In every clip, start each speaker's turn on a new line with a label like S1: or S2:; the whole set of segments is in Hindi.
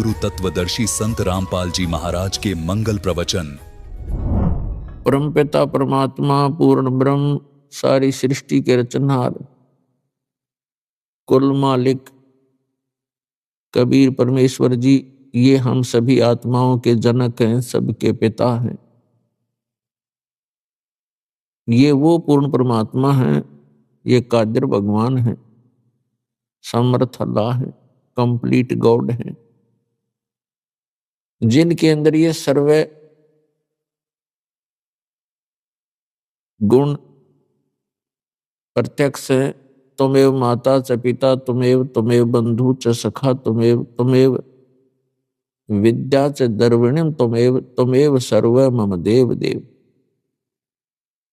S1: गुरु तत्वदर्शी संत रामपाल जी महाराज के मंगल प्रवचन।
S2: परमपिता परमात्मा पूर्ण ब्रह्म सारी सृष्टि के रचनहार कुल मालिक कबीर परमेश्वर जी, ये हम सभी आत्माओं के जनक हैं, सबके पिता हैं। ये वो पूर्ण परमात्मा हैं, ये कादिर भगवान हैं, समर्थ अल्लाह है, कंप्लीट गॉड है, जिनके अंदर ये सर्व गुण प्रत्यक्ष है। तुमेव माता च पिता तुमेव बंधु च सखा तुमेव विद्या च द्रविणम तुमेव सर्व मम देव देव।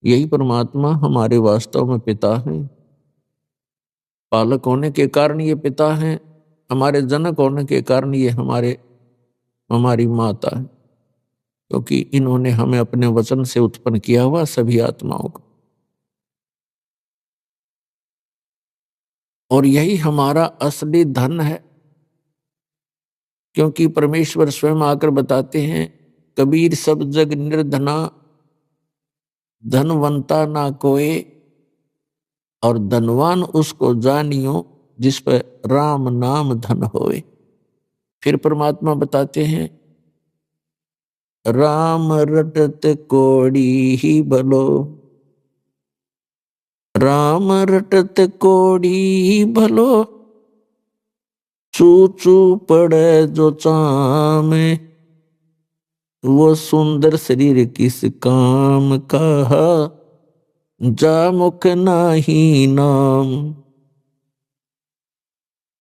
S2: यही परमात्मा हमारे वास्तव में पिता हैं। पालक होने के कारण ये पिता हैं, हमारे जनक होने के कारण ये हमारी माता है, क्योंकि इन्होंने हमें अपने वचन से उत्पन्न किया हुआ सभी आत्माओं को। और यही हमारा असली धन है, क्योंकि परमेश्वर स्वयं आकर बताते हैं, कबीर सब जग निर्धना धनवंता ना कोई, और धनवान उसको जानियो जिस पर राम नाम धन होए। फिर परमात्मा बताते हैं, राम रटत कोड़ी ही भलो, राम रटत कोड़ी भलो, चू चू पड़े जो चामे, वो सुंदर शरीर किस काम का, जा मुख नाही नाम।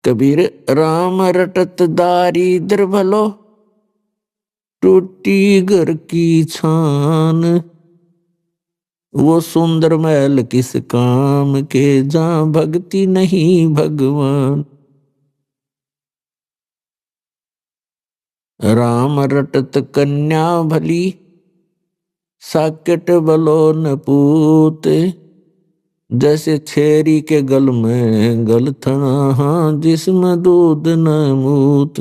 S2: कबीर राम रटत दारिद्र भलो, टूटी घर की छान, वो सुंदर महल किस काम के, जहां भक्ति नहीं भगवान। राम रटत कन्या भली, साकेट बलो न पूत, जैसे छेरी के गल में गलथना, जिसमें दूध न मूत।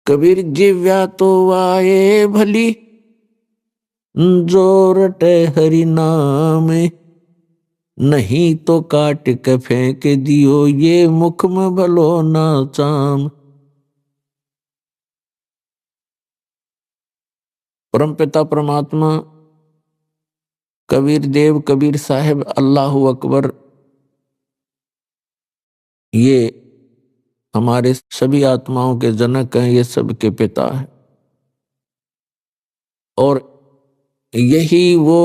S2: कबीर जिव्या तो वाये भली, जो रटे हरि नाम, नहीं तो काट के फेंक दियो, ये मुख में भलो ना चाम। परमपिता परमात्मा कबीर देव कबीर साहिब अल्लाहु अकबर, ये हमारे सभी आत्माओं के जनक हैं, ये सबके पिता हैं। और यही वो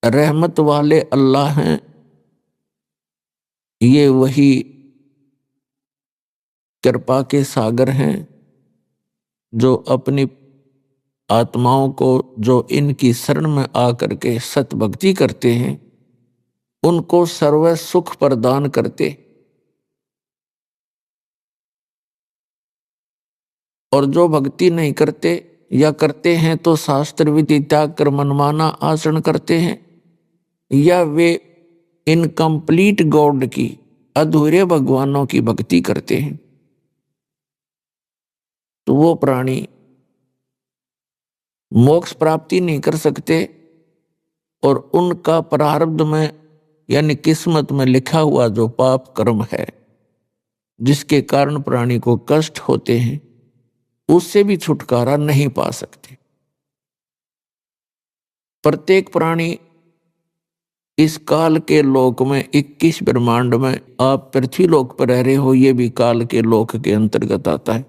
S2: रहमत वाले अल्लाह हैं, ये वही कृपा के सागर हैं, जो अपनी आत्माओं को, जो इनकी शरण में आकर के सत भक्ति करते हैं, उनको सर्व सुख प्रदान करते। और जो भक्ति नहीं करते या करते हैं तो शास्त्र विधि त्याग कर मनमाना आचरण करते हैं, या वे इनकम्प्लीट गॉड की, अधूरे भगवानों की भक्ति करते हैं, तो वो प्राणी मोक्ष प्राप्ति नहीं कर सकते। और उनका प्रारब्ध में यानी किस्मत में लिखा हुआ जो पाप कर्म है, जिसके कारण प्राणी को कष्ट होते हैं, उससे भी छुटकारा नहीं पा सकते। प्रत्येक प्राणी इस काल के लोक में 21 ब्रह्मांड में, आप पृथ्वी लोक पर रह रहे हो, ये भी काल के लोक के अंतर्गत आता है।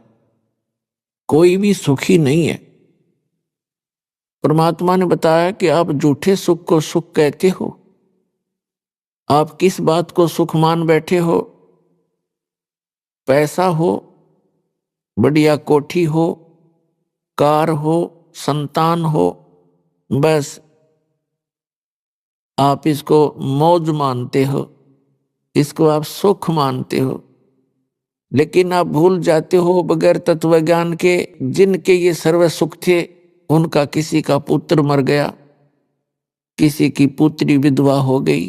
S2: कोई भी सुखी नहीं है। परमात्मा ने बताया कि आप झूठे सुख को सुख कहते हो। आप किस बात को सुख मान बैठे हो? पैसा हो, बढ़िया कोठी हो, कार हो, संतान हो, बस आप इसको मौज मानते हो, इसको आप सुख मानते हो। लेकिन आप भूल जाते हो बगैर तत्व ज्ञान के, जिनके ये सर्व सुख थे, उनका किसी का पुत्र मर गया, किसी की पुत्री विधवा हो गई,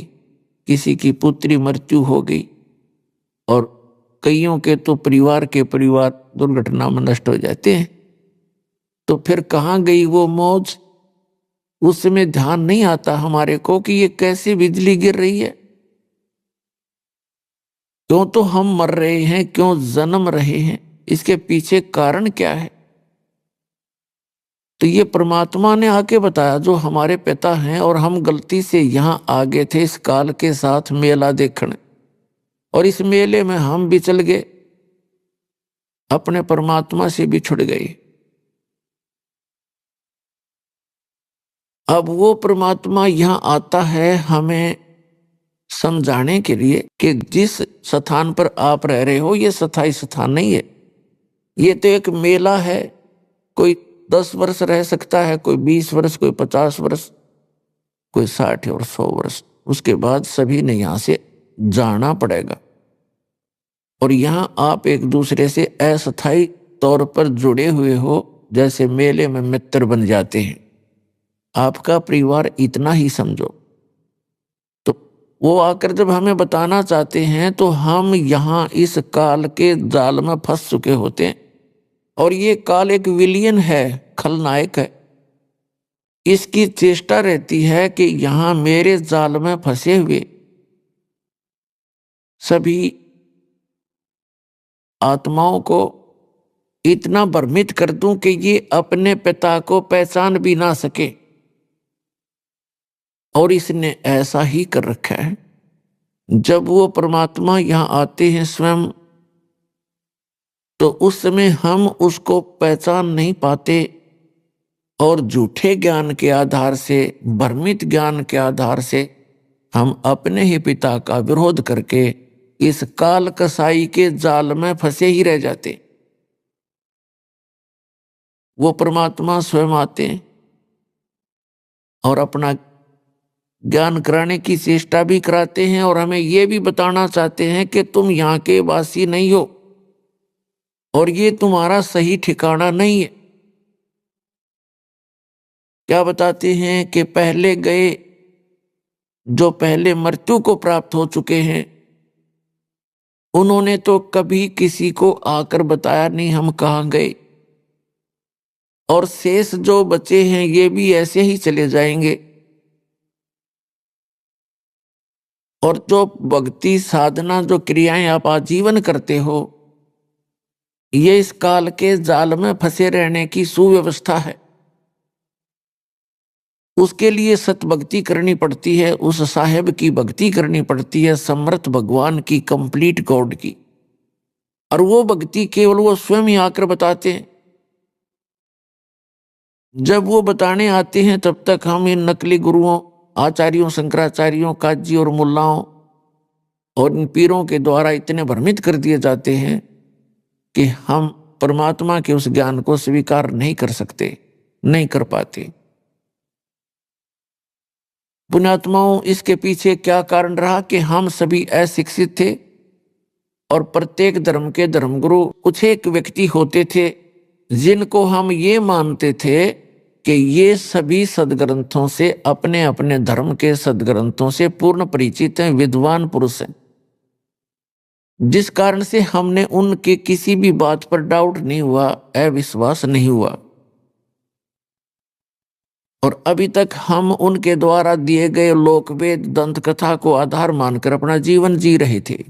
S2: किसी की पुत्री मृत्यु हो गई, और कईयों के तो परिवार के परिवार दुर्घटना में नष्ट हो जाते हैं। तो फिर कहाँ गई वो मौज? उस समय ध्यान नहीं आता हमारे को कि ये कैसे बिजली गिर रही है, क्यों तो हम मर रहे हैं, क्यों जन्म रहे हैं, इसके पीछे कारण क्या है? तो ये परमात्मा ने आके बताया, जो हमारे पिता हैं, और हम गलती से यहाँ आ गए थे इस काल के साथ मेला देखने, और इस मेले में हम भी चल गए, अपने परमात्मा से भी छुड़ गए। अब वो परमात्मा यहाँ आता है हमें समझाने के लिए कि जिस स्थान पर आप रह रहे हो ये स्थायी स्थान नहीं है, ये तो एक मेला है। कोई 10 वर्ष रह सकता है, कोई 20 वर्ष, कोई 50 वर्ष, कोई 60 और 100 वर्ष, उसके बाद सभी ने यहाँ से जाना पड़ेगा। और यहाँ आप एक दूसरे से अस्थायी तौर पर जुड़े हुए हो, जैसे मेले में मित्र बन जाते हैं। आपका परिवार इतना ही समझो। तो वो आकर जब हमें बताना चाहते हैं तो हम यहाँ इस काल के जाल में फंस चुके होते हैं, और ये काल एक विलियन है, खलनायक है। इसकी चेष्टा रहती है कि यहाँ मेरे जाल में फंसे हुए सभी आत्माओं को इतना भ्रमित कर दूं कि ये अपने पिता को पहचान भी ना सके। और इसने ऐसा ही कर रखा है। जब वो परमात्मा यहाँ आते हैं स्वयं, तो उस समय हम उसको पहचान नहीं पाते, और झूठे ज्ञान के आधार से, भ्रमित ज्ञान के आधार से हम अपने ही पिता का विरोध करके इस काल कसाई के जाल में फंसे ही रह जाते। वो परमात्मा स्वयं आते हैं और अपना ज्ञान कराने की चेष्टा भी कराते हैं, और हमें ये भी बताना चाहते हैं कि तुम यहाँ के वासी नहीं हो, और ये तुम्हारा सही ठिकाना नहीं है। क्या बताते हैं कि पहले गए, जो पहले मृत्यु को प्राप्त हो चुके हैं, उन्होंने तो कभी किसी को आकर बताया नहीं हम कहाँ गए, और शेष जो बचे हैं ये भी ऐसे ही चले जाएंगे। और जो भक्ति साधना, जो क्रियाएं आप आजीवन करते हो, ये इस काल के जाल में फंसे रहने की सुव्यवस्था है। उसके लिए सत भक्ति करनी पड़ती है, उस साहेब की भक्ति करनी पड़ती है, समर्थ भगवान की, कंप्लीट गॉड की। और वो भक्ति केवल वो स्वयं ही आकर बताते हैं। जब वो बताने आते हैं तब तक हम इन नकली गुरुओं, आचार्यों, शंकराचार्यों, काजी और मुल्लाओं और इन पीरों के द्वारा इतने भ्रमित कर दिए जाते हैं कि हम परमात्मा के उस ज्ञान को स्वीकार नहीं कर सकते, नहीं कर पाते। पुण्यात्माओं, इसके पीछे क्या कारण रहा कि हम सभी अशिक्षित थे, और प्रत्येक धर्म के धर्मगुरु कुछ एक व्यक्ति होते थे जिनको हम ये मानते थे कि ये सभी सदग्रंथों से, अपने अपने धर्म के सदग्रंथों से पूर्ण परिचित हैं, विद्वान पुरुष हैं, जिस कारण से हमने उनके किसी भी बात पर डाउट नहीं हुआ, अविश्वास नहीं हुआ। और अभी तक हम उनके द्वारा दिए गए लोकवेद, दंत कथा को आधार मानकर अपना जीवन जी रहे थे।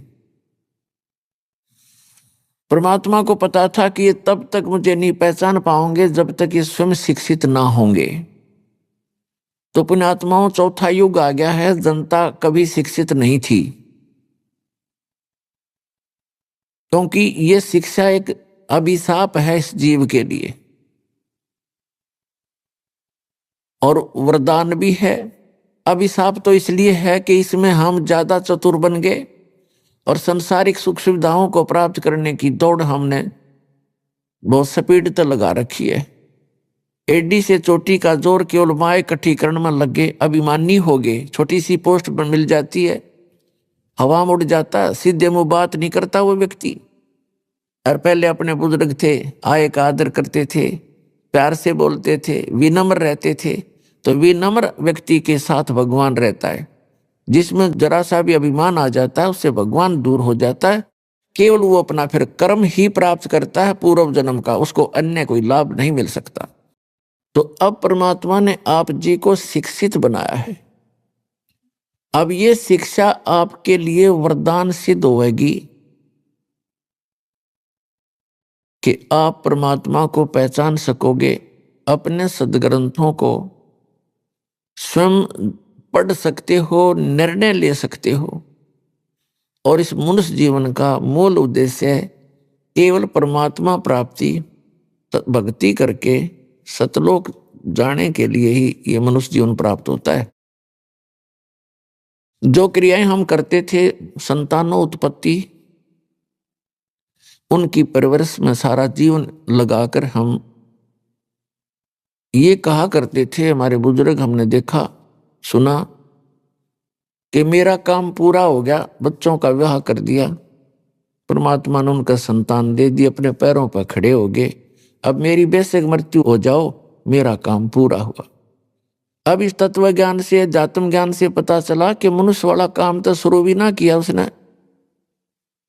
S2: परमात्मा को पता था कि ये तब तक मुझे नहीं पहचान पाओगे जब तक ये स्वयं शिक्षित ना होंगे। तो पुण्यात्माओं, चौथा युग आ गया है, जनता कभी शिक्षित नहीं थी, क्योंकि ये शिक्षा एक अभिशाप है इस जीव के लिए, और वरदान भी है। अभिशाप तो इसलिए है कि इसमें हम ज्यादा चतुर बन गए, और सांसारिक सुख सुविधाओं को प्राप्त करने की दौड़ हमने बहुत स्पीड तक लगा रखी है। एडी से चोटी का जोर केवल माए इकट्ठी करने में लग गए, अभिमानी हो गए। छोटी सी पोस्ट पर मिल जाती है, हवा में उड़ जाता, सीधे मुंह बात नहीं करता वो व्यक्ति। और पहले अपने बुजुर्ग थे, आय का आदर करते थे, प्यार से बोलते थे, विनम्र रहते थे। तो विनम्र व्यक्ति के साथ भगवान रहता है। जिसमें जरा सा भी अभिमान आ जाता है उससे भगवान दूर हो जाता है, केवल वो अपना फिर कर्म ही प्राप्त करता है पूर्व जन्म का, उसको अन्य कोई लाभ नहीं मिल सकता। तो अब परमात्मा ने आप जी को शिक्षित बनाया है। अब ये शिक्षा आपके लिए वरदान सिद्ध होगी कि आप परमात्मा को पहचान सकोगे, अपने सद्ग्रंथों को स्वयं पढ़ सकते हो, निर्णय ले सकते हो। और इस मनुष्य जीवन का मूल उद्देश्य है केवल परमात्मा प्राप्ति, भक्ति करके सतलोक जाने के लिए ही ये मनुष्य जीवन प्राप्त होता है। जो क्रियाएं हम करते थे, संतानों उत्पत्ति, उनकी परवरिश में सारा जीवन लगाकर हम ये कहा करते थे, हमारे बुजुर्ग, हमने देखा सुना कि मेरा काम पूरा हो गया, बच्चों का विवाह कर दिया, परमात्मा ने उनका संतान दे दी, अपने पैरों पर खड़े हो गए, अब मेरी बेशक मृत्यु हो जाओ, मेरा काम पूरा हुआ। अब इस तत्व ज्ञान से, जातम ज्ञान से पता चला कि मनुष्य वाला काम तो शुरू भी ना किया उसने,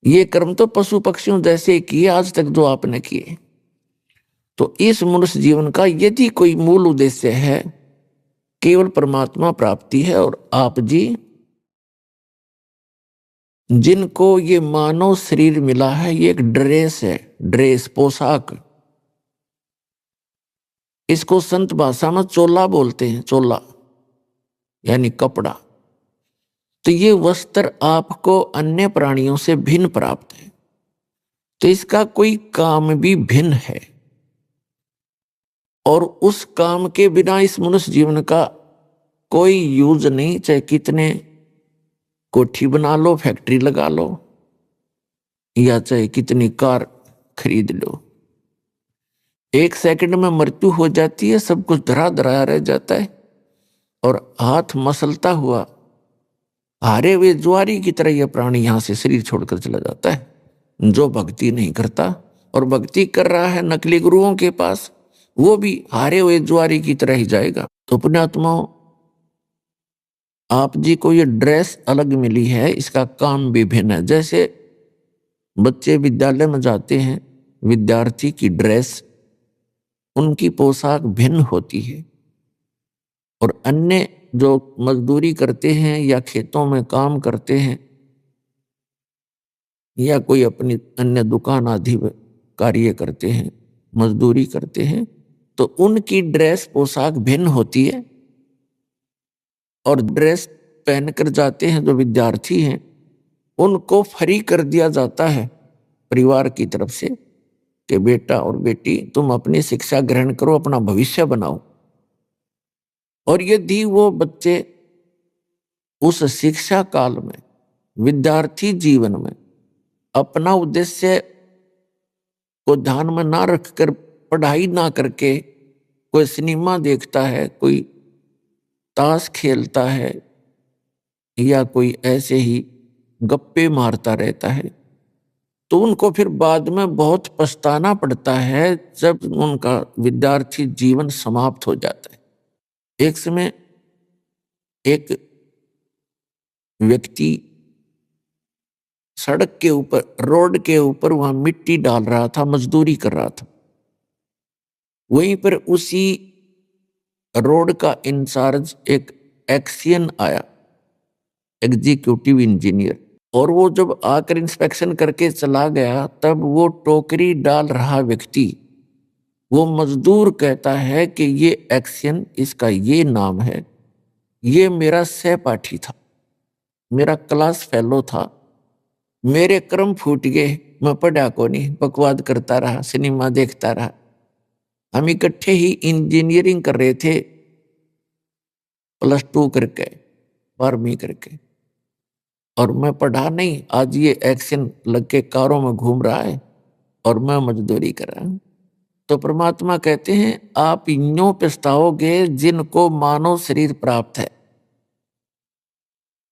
S2: ये कर्म तो पशु पक्षियों जैसे किए आज तक जो आपने किए। तो इस मनुष्य जीवन का यदि कोई मूल उद्देश्य है, केवल परमात्मा प्राप्ति है। और आप जी जिनको ये मानव शरीर मिला है, ये एक ड्रेस है, ड्रेस पोशाक, इसको संत भाषा में चोला बोलते हैं, चोला यानी कपड़ा। तो ये वस्त्र आपको अन्य प्राणियों से भिन्न प्राप्त है, तो इसका कोई काम भी भिन्न है। और उस काम के बिना इस मनुष्य जीवन का कोई यूज नहीं, चाहे कितने कोठी बना लो, फैक्ट्री लगा लो, या चाहे कितनी कार खरीद लो, एक सेकंड में मृत्यु हो जाती है, सब कुछ धरा धराया रह जाता है। और हाथ मसलता हुआ हारे हुए ज्वारी की तरह यह प्राणी यहां से शरीर छोड़कर चला जाता है, जो भक्ति नहीं करता। और भक्ति कर रहा है नकली गुरुओं के पास, वो भी हारे हुए ज्वारी की तरह ही जाएगा। तो पुण्यात्माओं, आप जी को ये ड्रेस अलग मिली है, इसका काम भी भिन्न है। जैसे बच्चे विद्यालय में जाते हैं, विद्यार्थी की ड्रेस, उनकी पोशाक भिन्न होती है। और अन्य जो मजदूरी करते हैं या खेतों में काम करते हैं या कोई अपनी अन्य दुकान आदि कार्य करते हैं, मजदूरी करते हैं, तो उनकी ड्रेस पोशाक भिन्न होती है। और ड्रेस पहनकर जाते हैं जो विद्यार्थी हैं, उनको फ्री कर दिया जाता है परिवार की तरफ से कि बेटा और बेटी तुम अपनी शिक्षा ग्रहण करो, अपना भविष्य बनाओ। और यदि वो बच्चे उस शिक्षा काल में, विद्यार्थी जीवन में अपना उद्देश्य को ध्यान में ना रखकर, पढ़ाई ना करके कोई सिनेमा देखता है, कोई ताश खेलता है, या कोई ऐसे ही गप्पे मारता रहता है, तो उनको फिर बाद में बहुत पछताना पड़ता है जब उनका विद्यार्थी जीवन समाप्त हो जाता है। एक समय एक व्यक्ति सड़क के ऊपर, रोड के ऊपर वहां मिट्टी डाल रहा था, मजदूरी कर रहा था। वहीं पर उसी रोड का इंचार्ज एक एक्सियन आया, एग्जीक्यूटिव इंजीनियर, और वो जब आकर इंस्पेक्शन करके चला गया, तब वो टोकरी डाल रहा व्यक्ति, वो मजदूर कहता है कि ये एक्सियन, इसका ये नाम है, ये मेरा सहपाठी था, मेरा क्लास फेलो था, मेरे कर्म फूट गए, मैं पढ़ा को नहीं, बकवाद करता रहा, सिनेमा देखता रहा। हम इकट्ठे ही इंजीनियरिंग कर रहे थे, +2 करके, 12वीं करके, और मैं पढ़ा नहीं। आज ये एक्शन लग के कारों में घूम रहा है और मैं मजदूरी कर रहा हूं। तो परमात्मा कहते हैं आप यूं पछताओगे जिनको मानव शरीर प्राप्त है।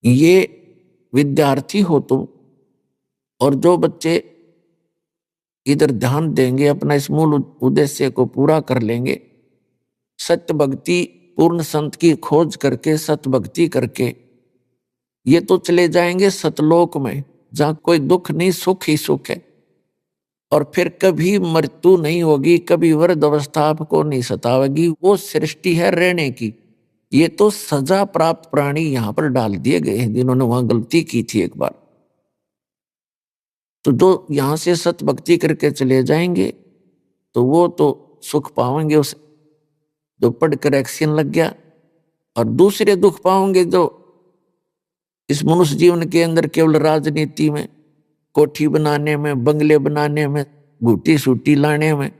S2: ये विद्यार्थी हो तुम, और जो बच्चे इधर ध्यान देंगे, अपना इस मूल उद्देश्य को पूरा कर लेंगे, सत्य भक्ति, पूर्ण संत की खोज करके, सत्य भक्ति करके, ये तो चले जाएंगे सतलोक में, जहां कोई दुख नहीं, सुख ही सुख है। और फिर कभी मृत्यु नहीं होगी, कभी वृद्ध अवस्था आपको नहीं सतावेगी। वो सृष्टि है रहने की। ये तो सजा प्राप्त प्राणी यहां पर डाल दिए गए हैं जिन्होंने वहां गलती की थी एक बार। तो जो यहां से सत भक्ति करके चले जाएंगे तो वो तो सुख पाएंगे उस जो पढ़कर एक्शन लग गया। और दूसरे दुख पाओगे जो इस मनुष्य जीवन के अंदर केवल राजनीति में, कोठी बनाने में, बंगले बनाने में, बूटी सूटी लाने में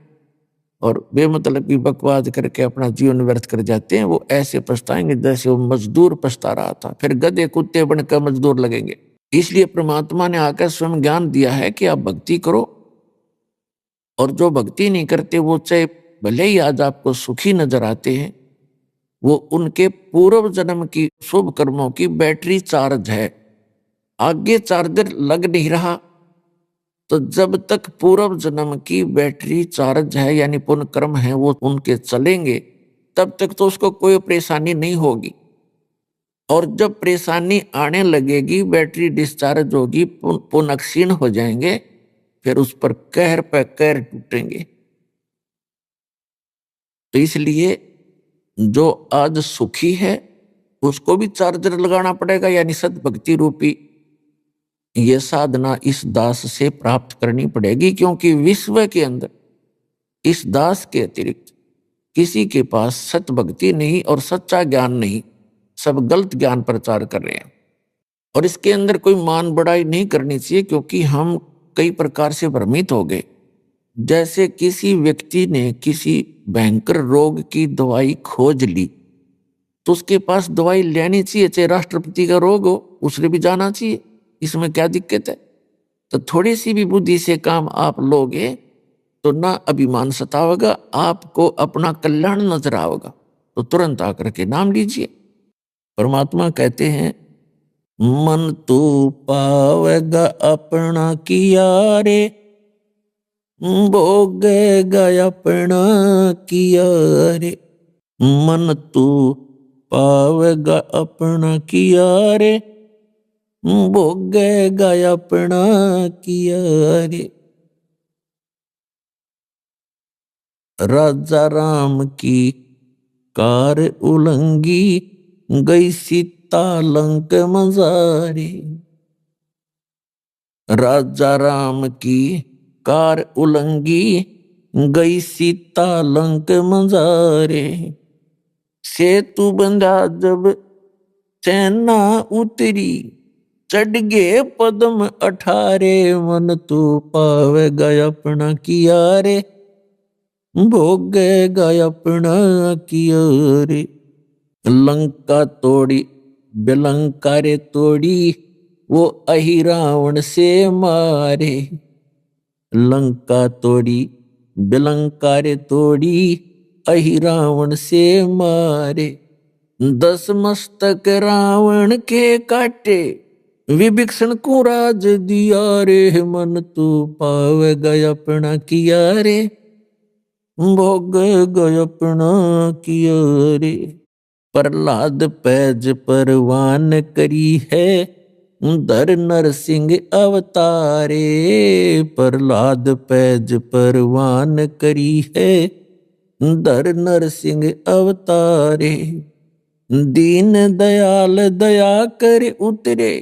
S2: और बेमतलब की बकवास करके अपना जीवन व्यर्थ कर जाते हैं। वो ऐसे पछताएंगे जैसे वो मजदूर पछता रहा था, फिर गधे कुत्ते बनकर मजदूर लगेंगे। इसलिए परमात्मा ने आकर स्वयं ज्ञान दिया है कि आप भक्ति करो, और जो भक्ति नहीं करते वो चाहे भले ही आज आपको सुखी नजर आते हैं, वो उनके पूर्व जन्म की शुभ कर्मों की बैटरी चार्ज है। आगे चार्जर लग नहीं रहा, तो जब तक पूर्व जन्म की बैटरी चार्ज है यानी पुण्य कर्म है वो उनके चलेंगे, तब तक तो उसको कोई परेशानी नहीं होगी। और जब परेशानी आने लगेगी, बैटरी डिस्चार्ज होगी, पुनः क्षीण हो जाएंगे, फिर उस पर कहर पे कहर टूटेंगे। तो इसलिए जो आज सुखी है उसको भी चार्जर लगाना पड़ेगा, यानी सद्भक्ति रूपी ये साधना इस दास से प्राप्त करनी पड़ेगी। क्योंकि विश्व के अंदर इस दास के अतिरिक्त किसी के पास सतभक्ति नहीं और सच्चा ज्ञान नहीं, सब गलत ज्ञान प्रचार कर रहे हैं। और इसके अंदर कोई मान बढ़ाई नहीं करनी चाहिए, क्योंकि हम कई प्रकार से भ्रमित हो गए। जैसे किसी व्यक्ति ने किसी भयंकर रोग की दवाई खोज ली, तो उसके पास दवाई लेनी चाहिए, चाहे राष्ट्रपति का रोग हो उसने भी जाना चाहिए, इसमें क्या दिक्कत है। तो थोड़ी सी भी बुद्धि से काम आप लोगे तो ना अभिमान सतावेगा, आपको अपना कल्याण नजर आएगा, तो तुरंत आकर के नाम लीजिए। परमात्मा कहते हैं, मन तू पावेगा अपना किया रे, भोगेगा अपना किया रे। मन तू पावेगा अपना किया रे, भोगेगा अपना किया रे। राजा राम की कार उलंगी, गई सीता लंक मजारी। राजा राम की कार उलंगी, गई सीता लंक मजारे। सेतु बंधा जब सेना उतरी, चढ़ गए पद्म 18। मन तू पावेगा अपना किया रे, भोगेगा अपना किया रे। लंका तोड़ी बेलंका रे तोड़ी, वो अहि रावण से मारे। लंका तोड़ी बेलंका रे तोड़ी, अहि रावण से मारे। 10 मस्तक रावण के काटे, विभीषण को राज दिया रे। मन तू पावेगा अपना किया रे, भोगेगा अपना किया रे। प्रहलाद पैज परवान करी है, धर नरसिंह अवतारे। प्रहलाद पैज परवान करी है, धर नरसिंह अवतारे। दीन दयाल दया कर उतरे,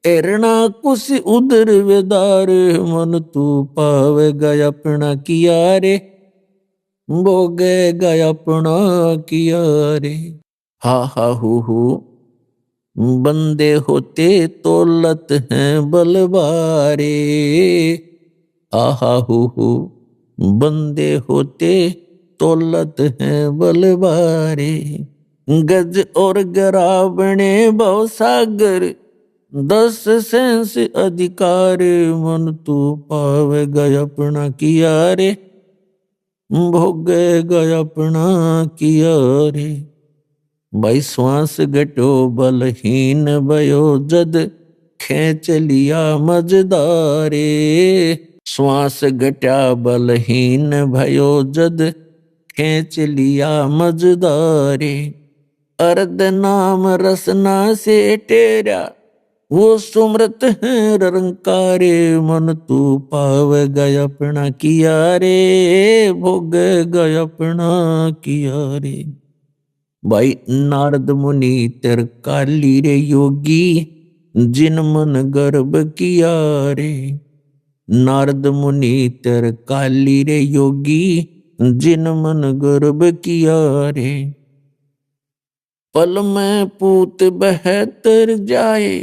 S2: एरना कुश उदर वेदार। मन तू पावेगा अपना किया रे, भोगेगा अपना किया रे। हा हा हु बंदे होते तौलत हैं बलवारे। आहा हु बंदे होते तौलत हैं बलवारे। गज और गरा बने भव सागर, 10 सेंस अधिकार। मन तू पावेगा अपना किया रे, भोगेगा अपना किया रे। भाई श्वास घटो बलहीन भयो जद, खेच लिया मजदारे। श्वास घटा बलहीन भयो जद, खेच लिया मजदारे। अर्ध नाम रसना से टेरा, वो सुमरत है रंकारे, मन तू पाव गया अपना किया रे, भोग गया अपना किया रे। भाई नारद मुनि तेर काली रे योगी, जिन मन गर्भ किया रे। नारद मुनि तेर काली रे योगी, जिन मन गर्भ किया रे। पल में पूत बहतर जाए,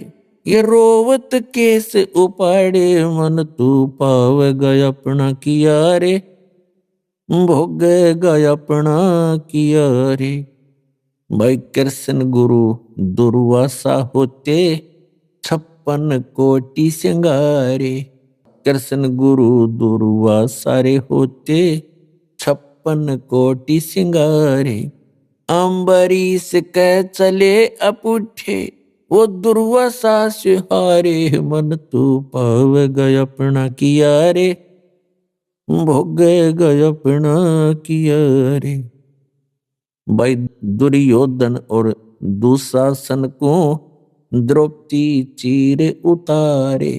S2: ये रोवत केस उपाड़े, मन तू पाव गया अपना किया रे, भोग गया अपना किया रे। भाई कृष्ण गुरु दुर्वासा होते, 56 कोटि सिंगारे। कृष्ण गुरु दुर्वासा रे होते, 56 कोटि सिंगारे। अम्बरीश कह चले अपुठे, वो दुर्वासा से हारे, मन तू पाव गया अपना किया रे, भोग गया अपना किया रे। भाई दुर्योधन और दुशासन को द्रौपदी चीर उतारे।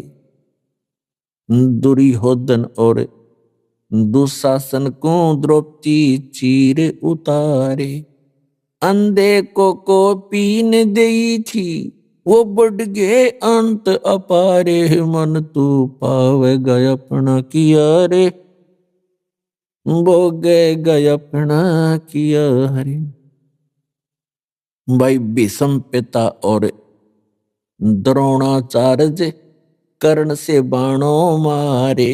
S2: दुर्योधन और दुशासन को द्रौपदी चीर उतारे। अंधे को पीन देई थी, वो बढ़ गए अंत अपारे, मन तू पाव गया अपना किया रे, भोग गया अपना किया रे। भाई भीष्म पिता और द्रोणाचार्य कर्ण से बाणों मारे।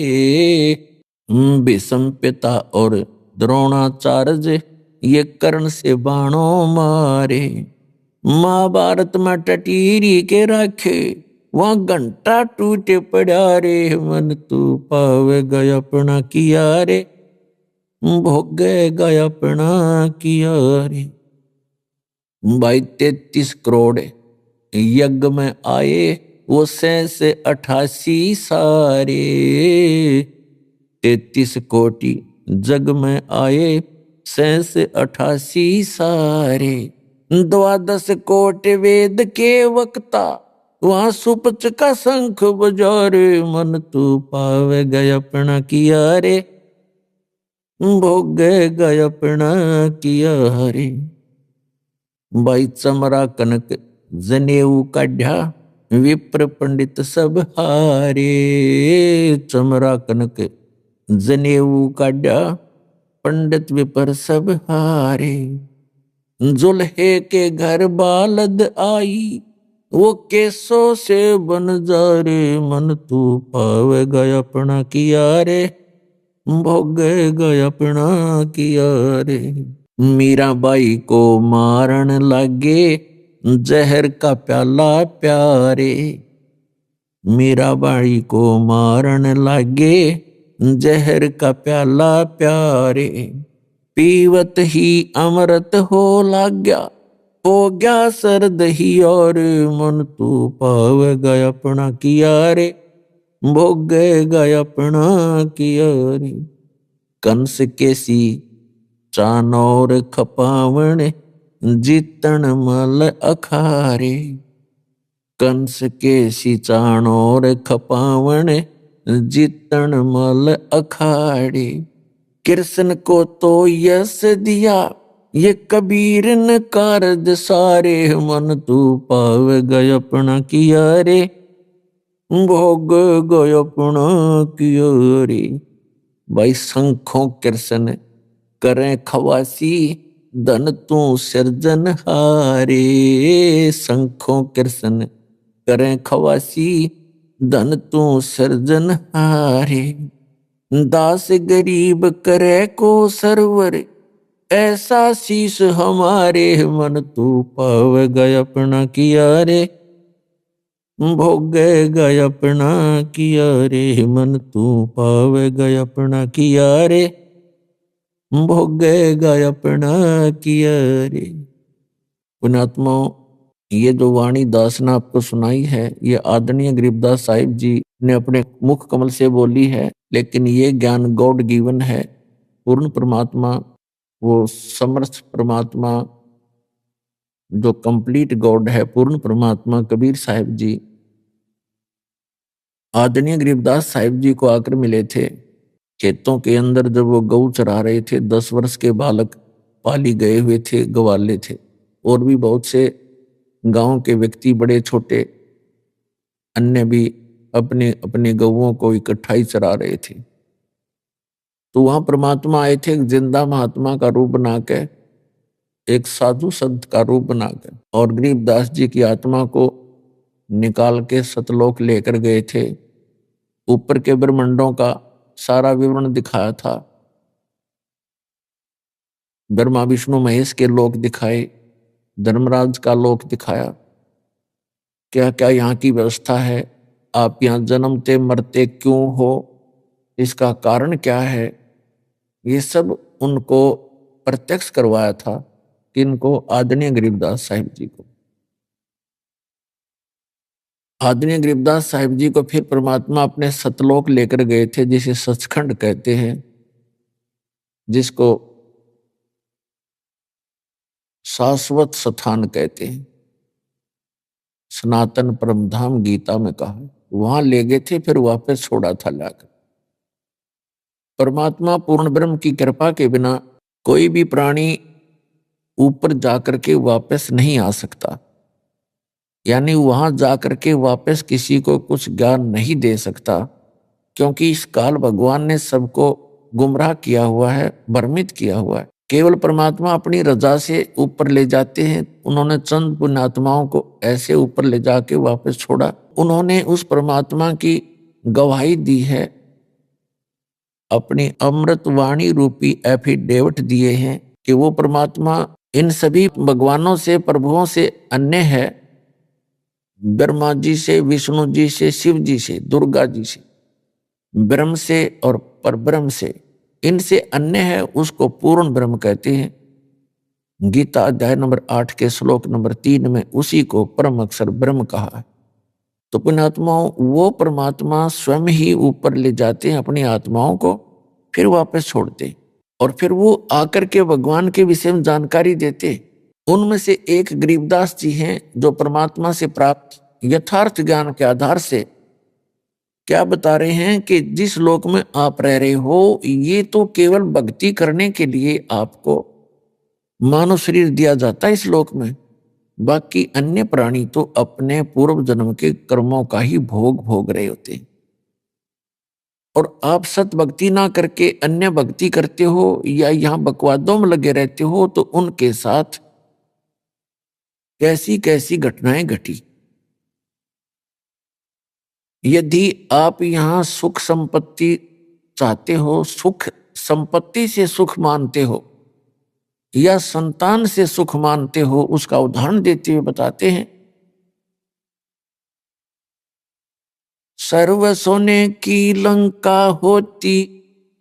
S2: भीष्म पिता और द्रोणाचार्य ये कर्ण से बाणों मारे। महाभारत में टटीरी के रखे, वहां घंटा टूटे पड़ा रे, मन तू पाव गया अपना किया रे, भोग गया अपना किया रे। भाई 33 करोड़ यज्ञ में आए, वो 88 सारे। 33 कोटि जग में आए, 88 सारे। 12 कोटि वेद के वक्ता, वहां सुपच का शंख बजारे, मन तू पावे गया अपना किया रे, भोग गया अपना किया रे। भाई चमरा कनक जनेऊ काढ़ा, विप्र पंडित सब हारे। चमरा कनक जनेऊ काढ़ा, पंडित विपर सब हारे। जुल्हे के घर बालद आई, वो केसों से बन जा रे, मन तू पावे गया अपना किया रे, भोग गया अपना किया रे। मीराबाई को मारन लागे, जहर का प्याला प्यारे। मीराबाई को मारन लागे, जहर का प्याला प्यारे। पीवत ही अमृत हो लाग्या, हो गया सरद ही और, मन तू पाव गया अपना किया रे, भोग गया अपना किया रे। कंस केसी चानौर खपावण, जीतन मल अखारे। कंस केसी चानौर खपावण, जीतन मल अखाड़े। कृष्ण को तो यश दिया, ये कबीर न कारज सारे, मन तू पाव गया अपना किया रे, भोग गया अपना किया रे। भाई शंखों कृष्ण करें खवासी, धन तू सृजन हारे। शंखों कृष्ण करें खवासी, धन तू सृजन हारे। दास गरीब करे को सरवर, ऐसा शीश हमारे, मन तू पाव गया अपना किया रे, भोग गया अपना किया रे। मन तू पाव गया अपना किया रे, भोग गया अपना किया रे। पुण्यात्माओं, ये जो वाणी दास ने आपको सुनाई है, ये आदरणीय गरीबदास साहिब जी ने अपने मुख कमल से बोली है, लेकिन ये ज्ञान गॉड गिवन है। पूर्ण परमात्मा, वो समर्थ परमात्मा, जो कंप्लीट गॉड है, पूर्ण परमात्मा कबीर साहिब जी आदरणीय गरीबदास साहिब जी को आकर मिले थे। खेतों के अंदर जब वो गऊ चरा रहे थे, 10 वर्ष के बालक पाली गए हुए थे, गवाले थे, और भी बहुत से गांव के व्यक्ति बड़े छोटे अन्य भी अपने अपने गऊओं को इकट्ठा ही चरा रहे थे। तो वहां परमात्मा आए थे, एक जिंदा महात्मा का रूप बना के, एक साधु संत का रूप बनाकर, और गरीबदास जी की आत्मा को निकाल के सतलोक लेकर गए थे। ऊपर के ब्रह्मांडों का सारा विवरण दिखाया था, ब्रह्मा विष्णु महेश के लोक दिखाए, धर्मराज का लोक दिखाया, क्या क्या यहाँ की व्यवस्था है, आप यहाँ जन्मते मरते क्यों हो, इसका कारण क्या है, ये सब उनको प्रत्यक्ष करवाया था। किनको? आदरणीय गरीबदास साहिब जी को। आदरणीय गरीबदास साहिब जी को फिर परमात्मा अपने सतलोक लेकर गए थे, जिसे सचखंड कहते हैं, जिसको शाश्वत स्थान कहते हैं, सनातन परमधाम गीता में कहा है। वहां ले गए थे, फिर वापस छोड़ा था लाकर। परमात्मा पूर्ण ब्रह्म की कृपा के बिना कोई भी प्राणी ऊपर जाकर के वापस नहीं आ सकता, यानी वहां जाकर के वापस किसी को कुछ ज्ञान नहीं दे सकता, क्योंकि इस काल भगवान ने सबको गुमराह किया हुआ है, भ्रमित किया हुआ है। केवल परमात्मा अपनी रजा से ऊपर ले जाते हैं। उन्होंने चंद पुण्यात्माओं को ऐसे ऊपर ले जाके वापस छोड़ा। उन्होंने उस परमात्मा की गवाही दी है, अपनी अमृतवाणी रूपी एफिडेविट दिए हैं कि वो परमात्मा इन सभी भगवानों से, प्रभुओं से अन्य है। ब्रह्मा जी से, विष्णु जी से, शिव जी से, दुर्गा जी से, ब्रह्म से और परब्रह्म से, इनसे अन्य है, उसको पूर्ण ब्रह्म कहते हैं। गीता अध्याय नंबर 8 के श्लोक नंबर 3 में उसी को परम अक्षर ब्रह्म कहा है। तो पुण्यात्माओं, वो परमात्मा स्वयं ही ऊपर ले जाते हैं अपनी आत्माओं को, फिर वापस छोड़ते, और फिर वो आकर के भगवान के विषय में जानकारी देते। उनमें से एक गरीबदास जी हैं, जो परमात्मा से प्राप्त यथार्थ ज्ञान के आधार से क्या बता रहे हैं कि जिस लोक में आप रह रहे हो, ये तो केवल भक्ति करने के लिए आपको मानव शरीर दिया जाता है इस लोक में। बाकी अन्य प्राणी तो अपने पूर्व जन्म के कर्मों का ही भोग भोग रहे होते हैं। और आप सत भक्ति ना करके अन्य भक्ति करते हो, या यहाँ बकवादों में लगे रहते हो, तो उनके साथ कैसी कैसी घटनाएं घटी। यदि आप यहाँ सुख संपत्ति चाहते हो, सुख संपत्ति से सुख मानते हो, या संतान से सुख मानते हो, उसका उदाहरण देते हुए बताते हैं, सर्व सोने की लंका होती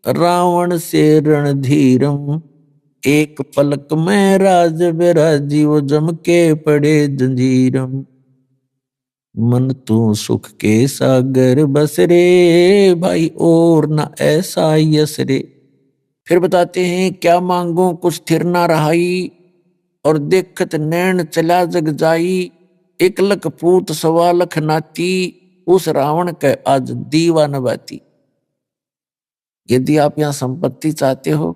S2: रावण से रणधीरम, एक पलक में राज विराजी वो जम के पड़े जंजीरम, मन तू सुख के सागर बस रे भाई, और ना ऐसा यस रे। फिर बताते हैं, क्या मांगो कुछ थिर ना रहाई, और देखत नैन चला जग जाई, एक लख पूत सवा लख नाती, उस रावण के आज दीवा नबाती। यदि आप यहाँ संपत्ति चाहते हो,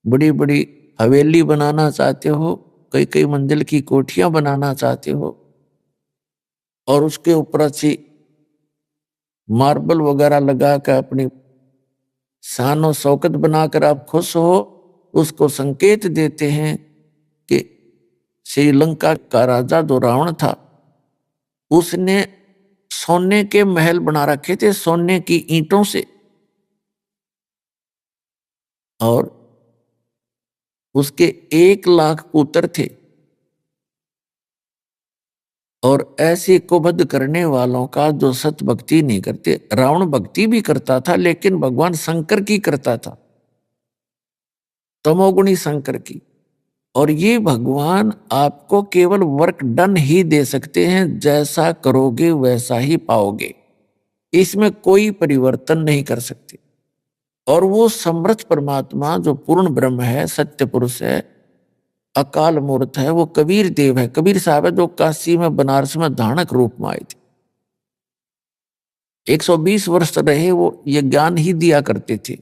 S2: बड़ी बड़ी हवेली बनाना चाहते हो, कई कई मंजिल की कोठियां बनाना चाहते हो, और उसके ऊपर अच्छी मार्बल वगैरह लगा कर अपनी शान और शौकत बनाकर आप खुश हो, उसको संकेत देते हैं कि श्रीलंका का राजा जो रावण था, उसने सोने के महल बना रखे थे, सोने की ईंटों से, और उसके 1 लाख पुत्र थे। और ऐसे कुबद्ध करने वालों का जो सत भक्ति नहीं करते, रावण भक्ति भी करता था, लेकिन भगवान शंकर की करता था, तमोगुणी शंकर की। और ये भगवान आपको केवल वर्क डन ही दे सकते हैं, जैसा करोगे वैसा ही पाओगे, इसमें कोई परिवर्तन नहीं कर सकते। और वो समर्थ परमात्मा जो पूर्ण ब्रह्म है, सत्य पुरुष है, अकाल मूर्त है, वो कबीर देव है। कबीर साहब है जो काशी में, बनारस में धानक रूप में आए थे। 120 वर्ष रहे, वो ये ज्ञान ही दिया करते थे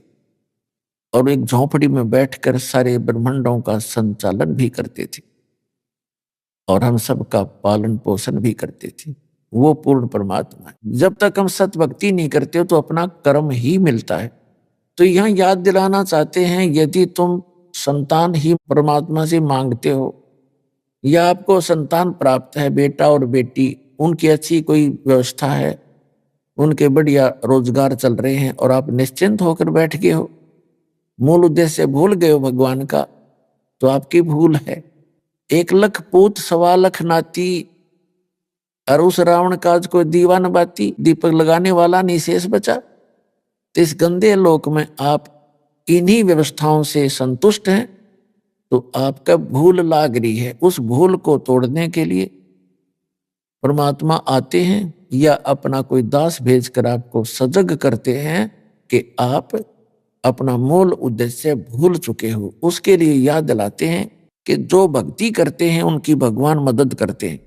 S2: और एक झोंपड़ी में बैठकर सारे ब्रह्मांडों का संचालन भी करते थे और हम सबका पालन पोषण भी करते थे। वो पूर्ण परमात्मा है। जब तक हम सत भक्ति नहीं करते हो तो अपना कर्म ही मिलता है। तो यहाँ याद दिलाना चाहते हैं, यदि तुम संतान ही परमात्मा से मांगते हो या आपको संतान प्राप्त है, बेटा और बेटी, उनकी अच्छी कोई व्यवस्था है, उनके बढ़िया रोजगार चल रहे हैं और आप निश्चिंत होकर बैठ गए हो, मूल उद्देश्य भूल गए हो भगवान का, तो आपकी भूल है। 1 लाख पूत 1.25 लाख नाती, और उस रावण काज को दीवान बाती, दीपक लगाने वाला नहीं शेष बचा। तो इस गंदे लोक में आप इन्हीं व्यवस्थाओं से संतुष्ट हैं, तो आपका भूल लाग रही है। उस भूल को तोड़ने के लिए परमात्मा आते हैं या अपना कोई दास भेजकर आपको सजग करते हैं कि आप अपना मूल उद्देश्य भूल चुके हो। उसके लिए याद दिलाते हैं कि जो भक्ति करते हैं उनकी भगवान मदद करते हैं।